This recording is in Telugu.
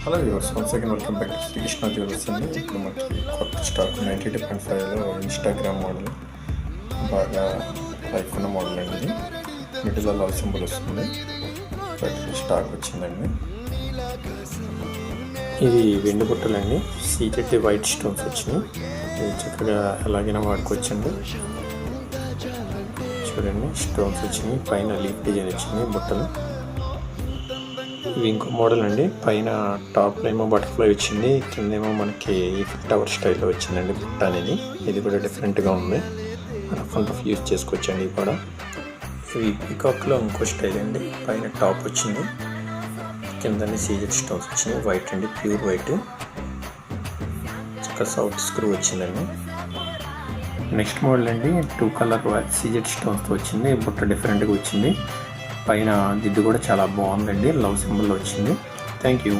Hello viewers, once again welcome back to Srikrishna jewellers అండి. ఇప్పుడు మనకి కొత్త స్టాక్ 92.5లో ఇన్స్టాగ్రామ్ మోడల్ బాగా లైక్ ఉన్న మోడల్ అండి. ఇది మిడిల్లో లవ్ సింబల్ వస్తుంది. స్టాక్ వచ్చిందండి. ఇది వెండి బుట్టలండి. సీజెడ్ వైట్ స్టోన్స్ వచ్చినాయి. ఇది చక్కగా ఎలాగైనా వాడుకోవచ్చండి. చూడండి, స్టోన్స్ వచ్చినాయి, పైన లీఫ్ డిజైన్ వచ్చినాయి బుట్టలు. ఇవి ఇంకో మోడల్ అండి. పైన టాప్లో ఏమో బటర్ఫ్లై వచ్చింది, కిందేమో మనకి టవర్ స్టైల్లో వచ్చిందండి బుట్ట అనేది. ఇది కూడా డిఫరెంట్గా ఉంది. రఫ్ అండ్ రఫ్ యూజ్ చేసుకోవచ్చండి. ఇది కూడా ఇవి పికాక్లో ఇంకో స్టైల్ అండి. పైన టాప్ వచ్చింది, కిందని సీజెడ్ స్టోన్స్ వచ్చినాయి. వైట్ అండి, ప్యూర్ వైట్. చక్కగా సౌత్ స్క్రూ వచ్చిందండి. నెక్స్ట్ మోడల్ అండి, 2 కలర్ సీజెడ్ స్టోన్స్తో వచ్చింది. బుట్ట డిఫరెంట్గా వచ్చింది. పైన దిద్దు కూడా చాలా బాగుందండి, లవ్ సింబల్ వచ్చింది. Thank you.